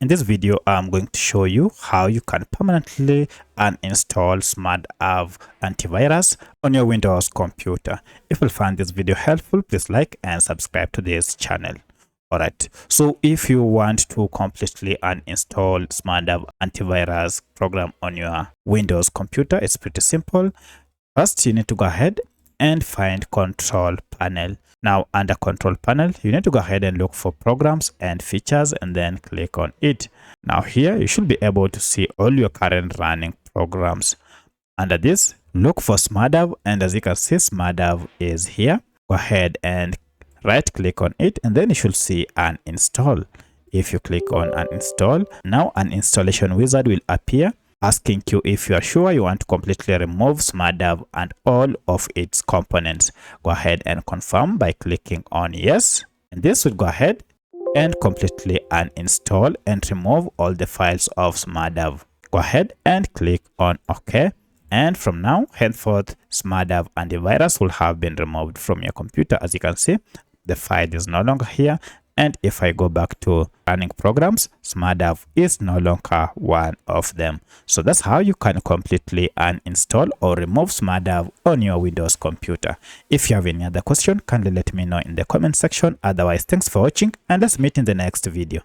In this video, I'm going to show you how you can permanently uninstall Smadav Antivirus on your Windows computer. If you find this video helpful, please like and subscribe to this channel. Alright, so if you want to completely uninstall Smadav Antivirus program on your Windows computer, it's pretty simple. First, you need to go ahead and find Control Panel. Now, under Control Panel, you need to go ahead and look for Programs and Features and then click on it. Now here, you should be able to see all your current running programs. Under this, look for Smadav, and as you can see, Smadav is here. Go ahead and right click on it, and then you should see Uninstall. If you click on Uninstall, now an installation wizard will appear, asking you if you are sure you want to completely remove Smadav and all of its components. Go ahead and confirm by clicking on yes, and this will go ahead and completely uninstall and remove all the files of Smadav. Go ahead and click on OK, and from now henceforth Smadav Antivirus will have been removed from your computer. As you can see, the file is no longer here. And if I go back to running programs, Smadav is no longer one of them. So that's how you can completely uninstall or remove Smadav on your Windows computer. If you have any other question, kindly let me know in the comment section. Otherwise, thanks for watching, and let's meet in the next video.